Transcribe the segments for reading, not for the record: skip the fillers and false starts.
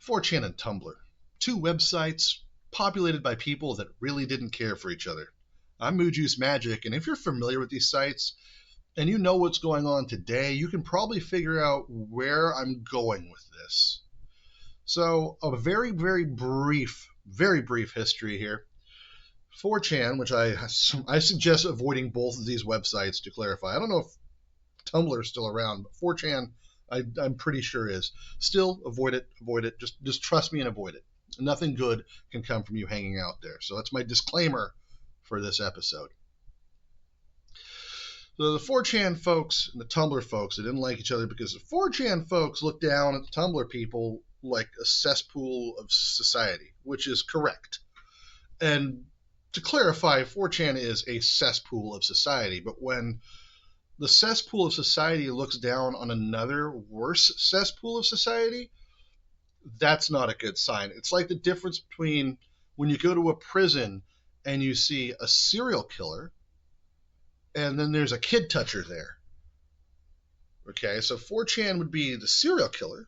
4chan and Tumblr, two websites populated by people that really didn't care for each other. I'm Moo Juice Magic, and if you're familiar with these sites and you know what's going on today, you can probably figure out where I'm going with this. So, a very brief history here. 4chan, which I suggest avoiding both of these websites to clarify. I don't know if Tumblr is still around, but 4chan I'm pretty sure is. Still, avoid it. Just trust me and avoid it. Nothing good can come from you hanging out there. So that's my disclaimer for this episode. So the 4chan folks and the Tumblr folks, they didn't like each other because the 4chan folks looked down at the Tumblr people like a cesspool of society, which is correct. And to clarify, 4chan is a cesspool of society, but when the cesspool of society looks down on another worse cesspool of society, that's not a good sign. It's like the difference between when you go to a prison and you see a serial killer and then there's a kid toucher there. Okay, so 4chan would be the serial killer.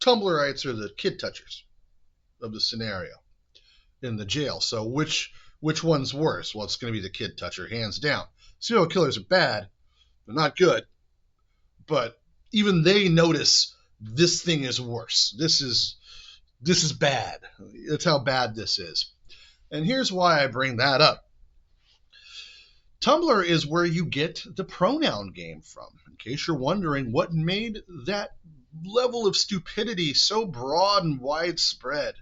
Tumblrites are the kid touchers of the scenario in the jail. So which one's worse? Well, it's going to be the kid toucher, hands down. Serial killers are bad. They're not good. But even they notice this thing is worse. This is bad. That's how bad this is. And here's why I bring that up. Tumblr is where you get the pronoun game from. In case you're wondering what made that level of stupidity so broad and widespread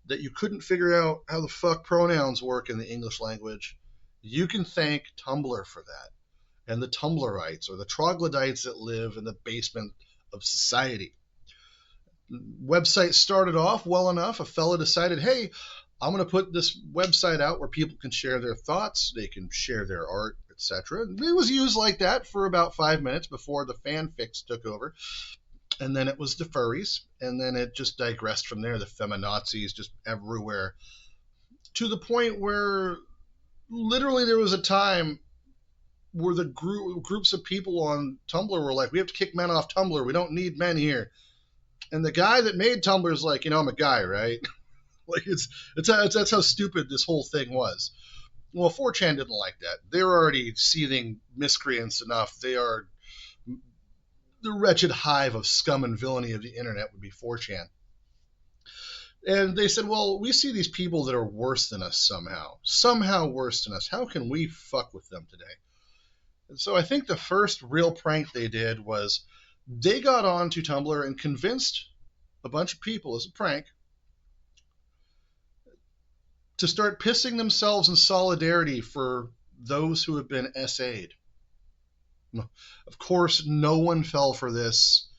that you couldn't figure out how the fuck pronouns work in the English language, you can thank Tumblr for that, and the Tumblrites, or the troglodytes that live in the basement of society. Website started off well enough. A fella decided, hey, I'm going to put this website out where people can share their thoughts, they can share their art, etc. It was used like that for about 5 minutes before the fanfics took over. And then it was the furries, and then it just digressed from there. The feminazis just everywhere, to the point where literally there was a time where the groups of people on Tumblr were like, we have to kick men off Tumblr. We don't need men here. And the guy that made Tumblr is like, I'm a guy, right? Like that's how stupid this whole thing was. Well, 4chan didn't like that. They were already seething miscreants enough. They are the wretched hive of scum and villainy of the internet would be 4chan. And they said, well, we see these people that are worse than us somehow worse than us. How can we fuck with them today? And so I think the first real prank they did was they got on to Tumblr and convinced a bunch of people as a prank to start pissing themselves in solidarity for those who have been SA'd. Of course, no one fell for this.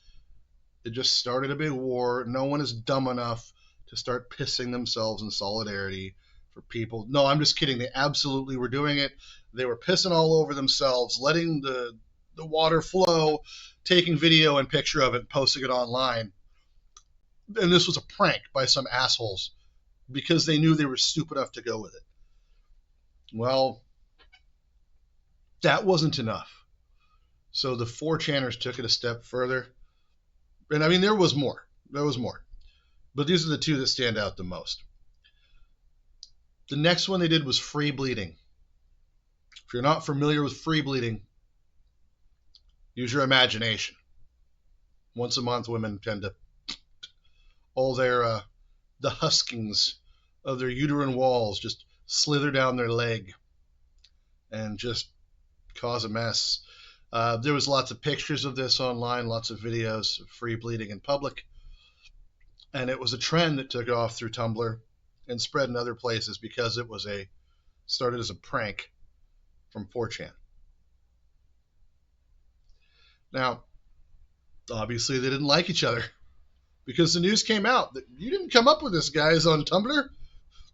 It just started a big war. No one is dumb enough to start pissing themselves in solidarity for people. No, I'm just kidding. They absolutely were doing it. They were pissing all over themselves, letting the water flow, taking video and picture of it, posting it online. And this was a prank by some assholes because they knew they were stupid enough to go with it. Well, that wasn't enough. So the 4chaners took it a step further. And I mean, there was more. But these are the two that stand out the most. The next one they did was free bleeding. If you're not familiar with free bleeding, use your imagination. Once a month, women tend to all their the huskings of their uterine walls just slither down their leg and just cause a mess. There was lots of pictures of this online, lots of videos of free bleeding in public. And it was a trend that took off through Tumblr and spread in other places because it was started as a prank from 4chan. Now, obviously they didn't like each other because the news came out that you didn't come up with this, guys, on Tumblr.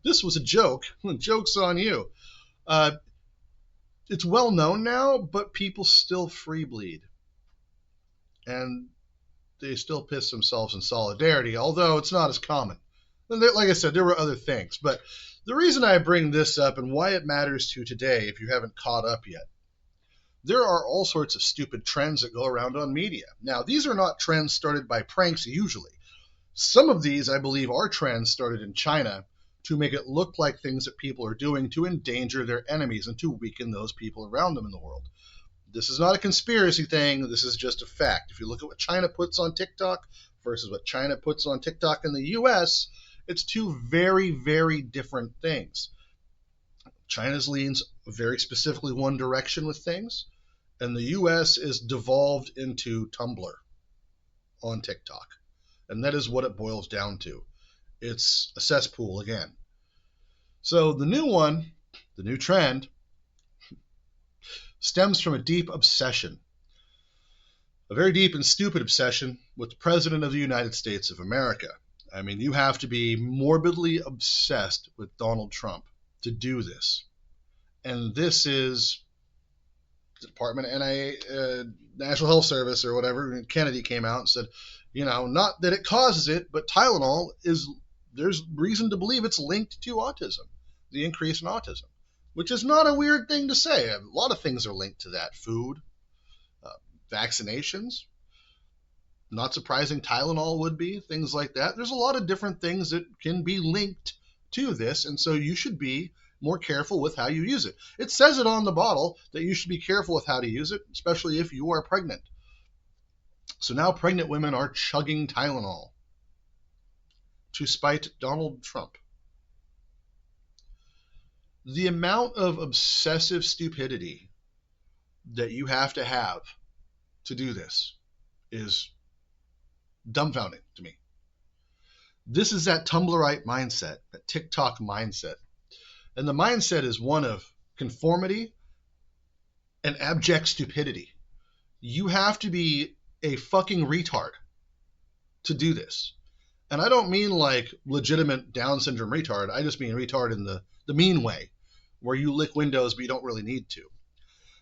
This was a joke. Joke's on you. It's well known now, but people still free bleed. And they still piss themselves in solidarity, although it's not as common. And like I said, there were other things. But the reason I bring this up and why it matters to today, if you haven't caught up yet, there are all sorts of stupid trends that go around on media. Now, these are not trends started by pranks usually. Some of these, I believe, are trends started in China to make it look like things that people are doing to endanger their enemies and to weaken those people around them in the world. This is not a conspiracy thing. This is just a fact. If you look at what China puts on TikTok versus what China puts on TikTok in the US, it's two very, very different things. China's leans very specifically one direction with things, and the US is devolved into Tumblr on TikTok. And that is what it boils down to. It's a cesspool again. So the new one, the new trend, stems from a deep obsession, a very deep and stupid obsession with the President of the United States of America. I mean, you have to be morbidly obsessed with Donald Trump to do this. And this is the Department of National Health Service or whatever. Kennedy came out and said, not that it causes it, but Tylenol there's reason to believe it's linked to autism, the increase in autism, which is not a weird thing to say. A lot of things are linked to that. Food, vaccinations. Not surprising, Tylenol would be, things like that. There's a lot of different things that can be linked to this, and so you should be more careful with how you use it. It says it on the bottle that you should be careful with how to use it, especially if you are pregnant. So now pregnant women are chugging Tylenol to spite Donald Trump. The amount of obsessive stupidity that you have to do this is dumbfounding to me. This is that Tumblrite mindset, that TikTok mindset. And the mindset is one of conformity and abject stupidity. You have to be a fucking retard to do this. And I don't mean like legitimate Down syndrome retard. I just mean retard in the mean way, where you lick windows but you don't really need to.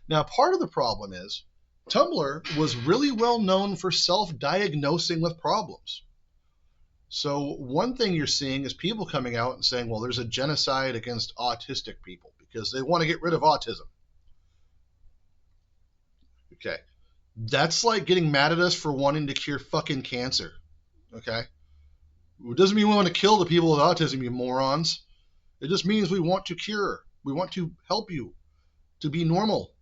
Now, part of the problem is Tumblr was really well known for self-diagnosing with problems. So one thing you're seeing is people coming out and saying, well, there's a genocide against autistic people because they want to get rid of autism. Okay. That's like getting mad at us for wanting to cure fucking cancer. Okay. It doesn't mean we want to kill the people with autism, you morons. It just means we want to cure. We want to help you to be normal.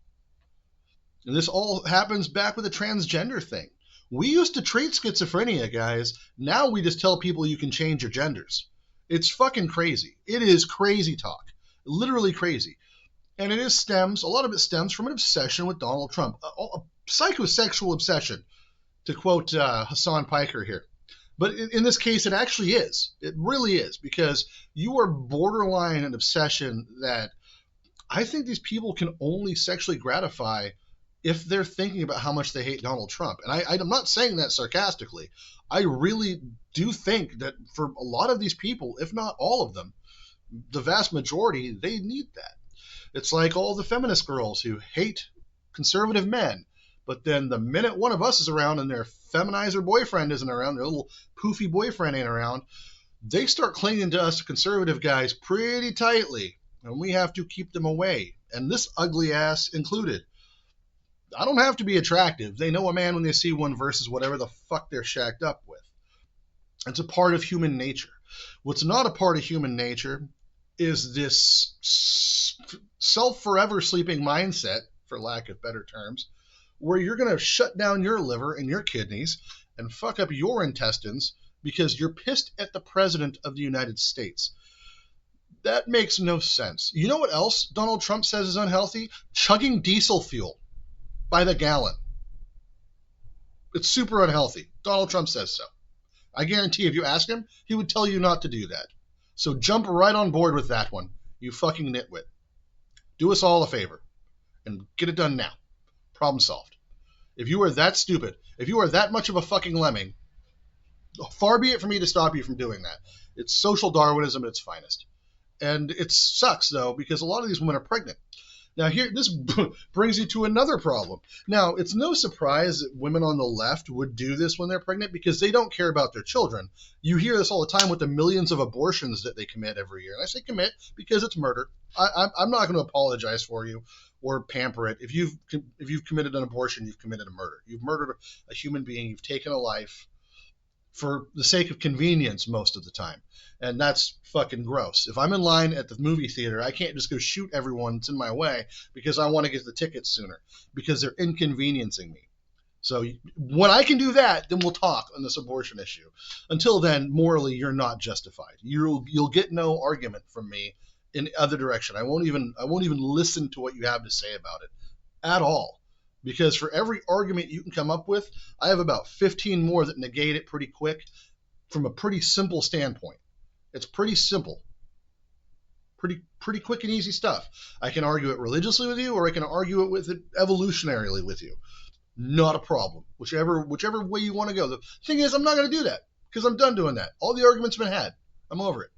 And this all happens back with the transgender thing. We used to treat schizophrenia, guys. Now we just tell people you can change your genders. It's fucking crazy. It is crazy talk. Literally crazy. And a lot of it stems from an obsession with Donald Trump. A psychosexual obsession, to quote Hassan Piker here. But in this case, it actually is. It really is, because you are borderline an obsession that I think these people can only sexually gratify if they're thinking about how much they hate Donald Trump. And I'm not saying that sarcastically. I really do think that for a lot of these people, if not all of them, the vast majority, they need that. It's like all the feminist girls who hate conservative men. But then the minute one of us is around and their feminizer boyfriend isn't around, their little poofy boyfriend ain't around, they start clinging to us conservative guys pretty tightly. And we have to keep them away. And this ugly ass included. I don't have to be attractive. They know a man when they see one versus whatever the fuck they're shacked up with. It's a part of human nature. What's not a part of human nature is this self-forever sleeping mindset, for lack of better terms, where you're going to shut down your liver and your kidneys and fuck up your intestines because you're pissed at the President of the United States. That makes no sense. You know what else Donald Trump says is unhealthy? Chugging diesel fuel by the gallon. It's super unhealthy. Donald Trump says so. I guarantee if you ask him, he would tell you not to do that. So jump right on board with that one, you fucking nitwit. Do us all a favor and get it done now. Problem solved. If you are that stupid, if you are that much of a fucking lemming, far be it for me to stop you from doing that. It's social Darwinism at its finest. And it sucks, though, because a lot of these women are pregnant. Now, this brings you to another problem. Now, it's no surprise that women on the left would do this when they're pregnant because they don't care about their children. You hear this all the time with the millions of abortions that they commit every year. And I say commit because it's murder. I'm not going to apologize for you or pamper it. If you've committed an abortion, you've committed a murder. You've murdered a human being. You've taken a life. for the sake of convenience most of the time. And that's fucking gross. If I'm in line at the movie theater, I can't just go shoot everyone that's in my way because I want to get the tickets sooner because they're inconveniencing me. So when I can do that, then we'll talk on this abortion issue. Until then, morally, you're not justified. You'll get no argument from me in the other direction. I won't even listen to what you have to say about it at all. Because for every argument you can come up with, I have about 15 more that negate it pretty quick from a pretty simple standpoint. It's pretty simple. Pretty quick and easy stuff. I can argue it religiously with you, or I can argue it with it evolutionarily with you. Not a problem. Whichever way you want to go. The thing is, I'm not going to do that because I'm done doing that. All the arguments have been had. I'm over it.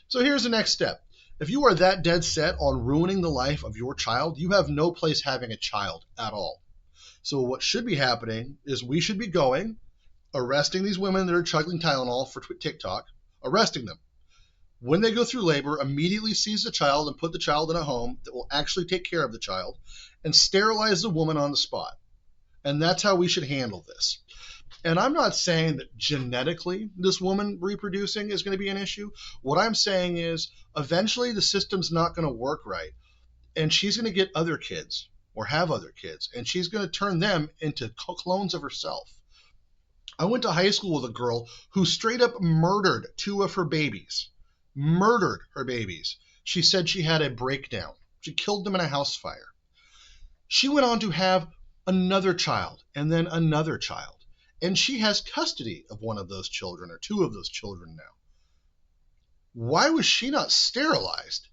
So here's the next step. If you are that dead set on ruining the life of your child, you have no place having a child at all. So what should be happening is we should be going, arresting these women that are chugging Tylenol for TikTok, arresting them. When they go through labor, immediately seize the child and put the child in a home that will actually take care of the child and sterilize the woman on the spot. And that's how we should handle this. And I'm not saying that genetically this woman reproducing is going to be an issue. What I'm saying is eventually the system's not going to work right. And she's going to get other kids or have other kids. And she's going to turn them into clones of herself. I went to high school with a girl who straight up murdered 2 of her babies. Murdered her babies. She said she had a breakdown. She killed them in a house fire. She went on to have another child and then another child. And she has custody of one of those children or 2 of those children now. Why was she not sterilized?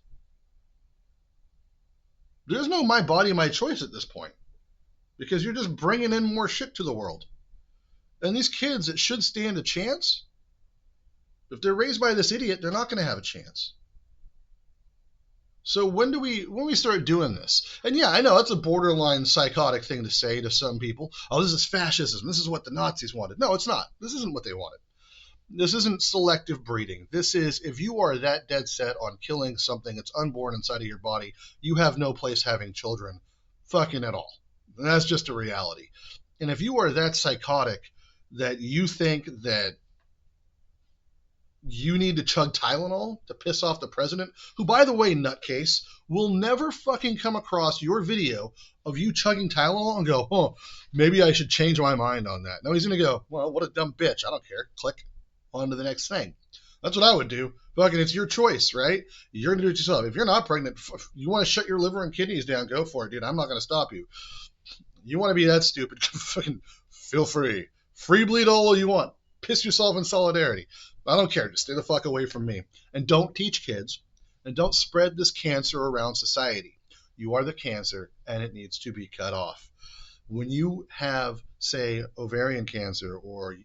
There's no my body, my choice at this point. Because you're just bringing in more shit to the world. And these kids that should stand a chance, if they're raised by this idiot, they're not going to have a chance. So when we start doing this? And yeah, I know that's a borderline psychotic thing to say to some people. Oh, this is fascism. This is what the Nazis wanted. No, it's not. This isn't what they wanted. This isn't selective breeding. This is, if you are that dead set on killing something that's unborn inside of your body, you have no place having children fucking at all. And that's just a reality. And if you are that psychotic that you think that you need to chug Tylenol to piss off the president, who, by the way, nutcase, will never fucking come across your video of you chugging Tylenol and go, oh, maybe I should change my mind on that. No, he's going to go, well, what a dumb bitch. I don't care. Click on to the next thing. That's what I would do. Fucking, it's your choice, right? You're going to do it yourself. If you're not pregnant, you want to shut your liver and kidneys down, go for it, dude. I'm not going to stop you. You want to be that stupid, fucking feel free. Free bleed all you want. Piss yourself in solidarity. I don't care. Just stay the fuck away from me. And don't teach kids. And don't spread this cancer around society. You are the cancer, and it needs to be cut off. When you have, say, ovarian cancer or,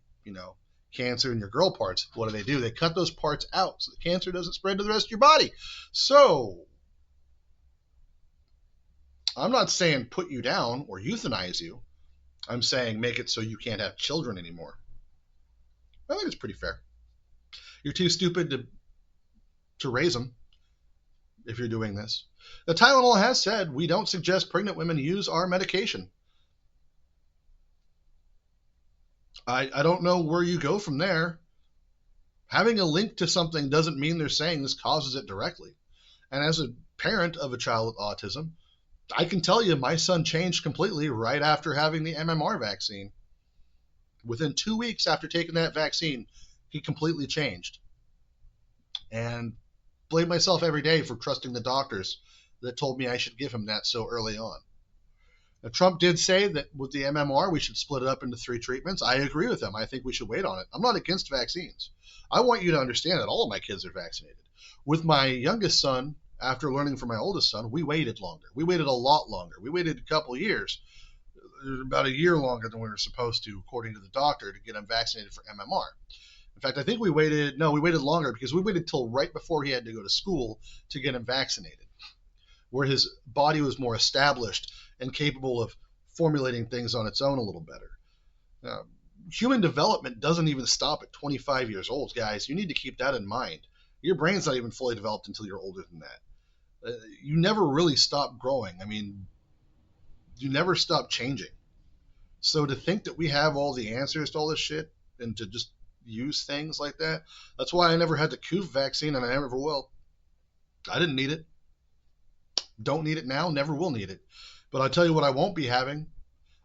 cancer in your girl parts, what do? They cut those parts out so the cancer doesn't spread to the rest of your body. So, I'm not saying put you down or euthanize you. I'm saying make it so you can't have children anymore. I think it's pretty fair. You're too stupid to raise them if you're doing this. The Tylenol has said we don't suggest pregnant women use our medication. I don't know where you go from there. Having a link to something doesn't mean they're saying this causes it directly. And as a parent of a child with autism, I can tell you my son changed completely right after having the MMR vaccine. Within 2 weeks after taking that vaccine, he completely changed. And blame myself every day for trusting the doctors that told me I should give him that so early on. Now, Trump did say that with the MMR, we should split it up into 3 treatments. I agree with him. I think we should wait on it. I'm not against vaccines. I want you to understand that all of my kids are vaccinated. With my youngest son, after learning from my oldest son, we waited longer. We waited a lot longer. We waited a couple of years, about a year longer than we were supposed to, according to the doctor, to get him vaccinated for MMR. In fact, I think we waited longer because we waited till right before he had to go to school to get him vaccinated, where his body was more established and capable of formulating things on its own a little better. Human development doesn't even stop at 25 years old, guys. You need to keep that in mind. Your brain's not even fully developed until you're older than that. You never really stop growing. I mean, you never stop changing. So to think that we have all the answers to all this shit and to just use things like that. That's why I never had the COV vaccine, and I never will. I didn't need it. Don't need it now. Never will need it. But I'll tell you what I won't be having.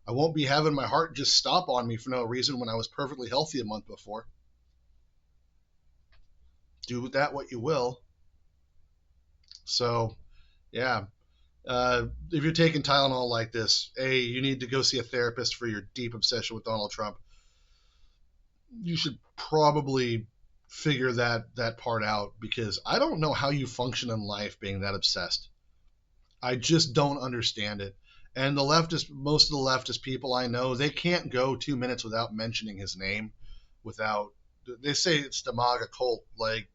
I won't be having my heart just stop on me for no reason when I was perfectly healthy a month before. Do with that what you will. So, yeah. If you're taking Tylenol like this, you need to go see a therapist for your deep obsession with Donald Trump. You should probably figure that part out, because I don't know how you function in life being that obsessed. I just don't understand it. And most of the leftist people I know, they can't go 2 minutes without mentioning his name. They say it's the MAGA cult. Like,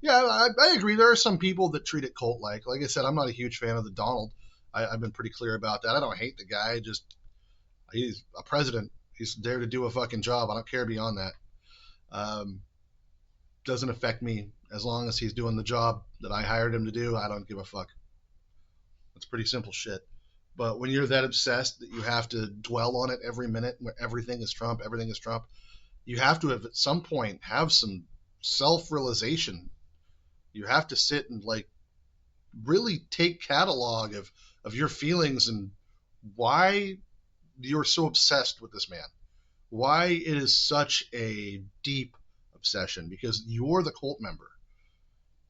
yeah, I agree. There are some people that treat it cult-like. Like I said, I'm not a huge fan of the Donald. I've been pretty clear about that. I don't hate the guy. He's a president. He's there to do a fucking job. I don't care beyond that. Doesn't affect me. As long as he's doing the job that I hired him to do, I don't give a fuck. It's pretty simple shit. But when you're that obsessed that you have to dwell on it every minute, where everything is Trump, you have to have at some point have some self-realization. You have to sit and like really take catalog of your feelings and why you're so obsessed with this man. Why it is such a deep obsession, because you're the cult member.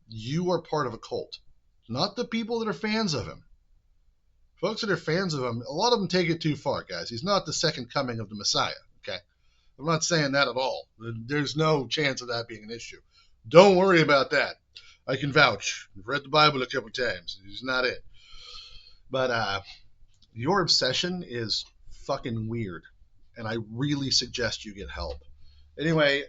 You are part of a cult, not the people that are fans of him. Folks that are fans of him, a lot of them take it too far, guys. He's not the second coming of the Messiah, okay? I'm not saying that at all. There's no chance of that being an issue. Don't worry about that. I can vouch. I've read the Bible a couple times. He's not it. But your obsession is fucking weird, and I really suggest you get help. Anyway,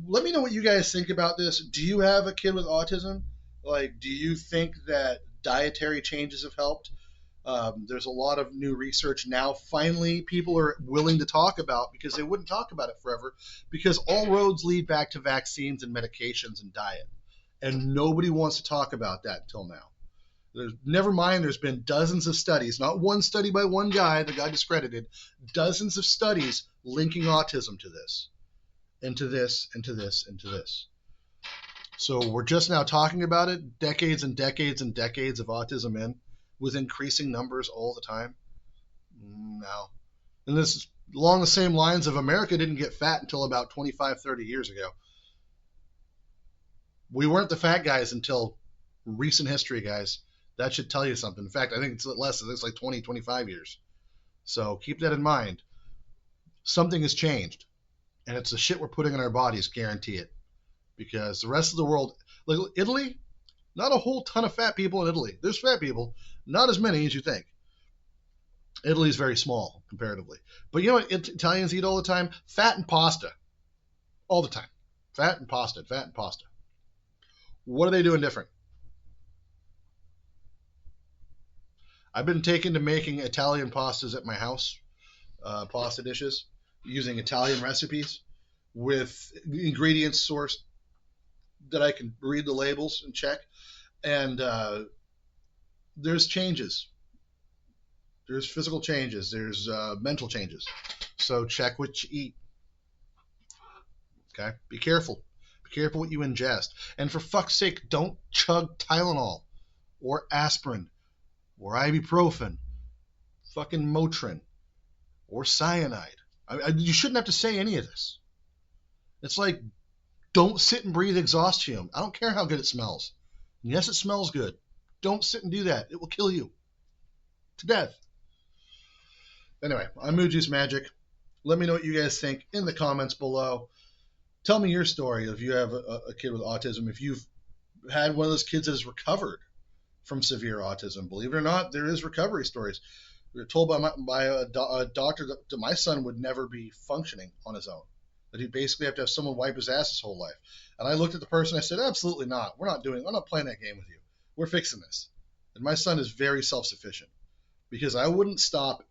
let me know what you guys think about this. Do you have a kid with autism? Like, do you think that dietary changes have helped? There's a lot of new research now. Finally, people are willing to talk about, because they wouldn't talk about it forever, because all roads lead back to vaccines and medications and diet. And nobody wants to talk about that until now. Never mind, there's been dozens of studies, not one study by one guy, the guy discredited, dozens of studies linking autism to this, and to this, and to this, and to this. So we're just now talking about it, decades and decades and decades of autism in, with increasing numbers all the time? No. And this is along the same lines of America didn't get fat until about 25, 30 years ago. We weren't the fat guys until recent history, guys. That should tell you something. In fact, I think it's less. It's like 20, 25 years. So keep that in mind. Something has changed. And it's the shit we're putting in our bodies, guarantee it. Because the rest of the world, like Italy, not a whole ton of fat people in Italy. There's fat people, not as many as you think. Italy's very small comparatively. But you know what Italians eat all the time? Fat and pasta. All the time. Fat and pasta, fat and pasta. What are they doing different? I've been taken to making Italian pastas at my house, pasta dishes, using Italian recipes with ingredients sourced that I can read the labels and check. And there's changes. There's physical changes. There's mental changes. So check what you eat. Okay? Be careful. Be careful what you ingest. And for fuck's sake, don't chug Tylenol or aspirin or ibuprofen, fucking Motrin or cyanide. You shouldn't have to say any of this. It's like, don't sit and breathe exhaust fume. I don't care how good it smells. And yes, it smells good. Don't sit and do that. It will kill you to death. Anyway, I'm Mood Juice Magic. Let me know what you guys think in the comments below. Tell me your story if you have a kid with autism. If you've had one of those kids that has recovered from severe autism. Believe it or not, there is recovery stories. We were told by a doctor that my son would never be functioning on his own. That he'd basically have to have someone wipe his ass his whole life. And I looked at the person, I said, absolutely not. I'm not playing that game with you. We're fixing this. And my son is very self-sufficient, because I wouldn't stop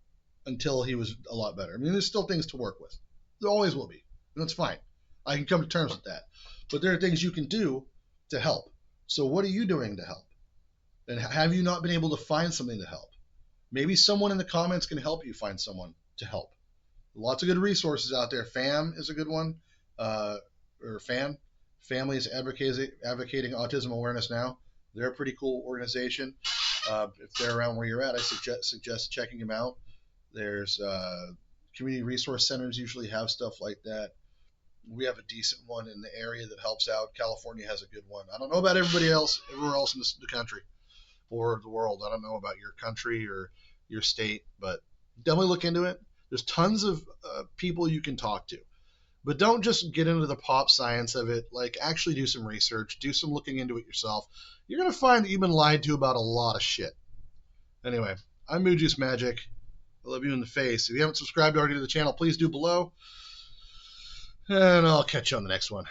until he was a lot better. I mean, there's still things to work with. There always will be. And that's fine. I can come to terms with that. But there are things you can do to help. So what are you doing to help? And have you not been able to find something to help? Maybe someone in the comments can help you find someone to help. Lots of good resources out there. FAM is a good one. or fan, Families Advocating Autism Awareness Now. They're a pretty cool organization. If they're around where you're at, I suggest checking them out. There's community resource centers usually have stuff like that. We have a decent one in the area that helps out. California has a good one. I don't know about everybody else, everywhere else in the country or the world. I don't know about your country or your state, but definitely look into it. There's tons of people you can talk to, but don't just get into the pop science of it. Like, actually do some research, do some looking into it yourself. You're going to find that you've been lied to about a lot of shit. Anyway, I'm Mood Juice Magic. I love you in the face. If you haven't subscribed already to the channel, please do below. And I'll catch you on the next one.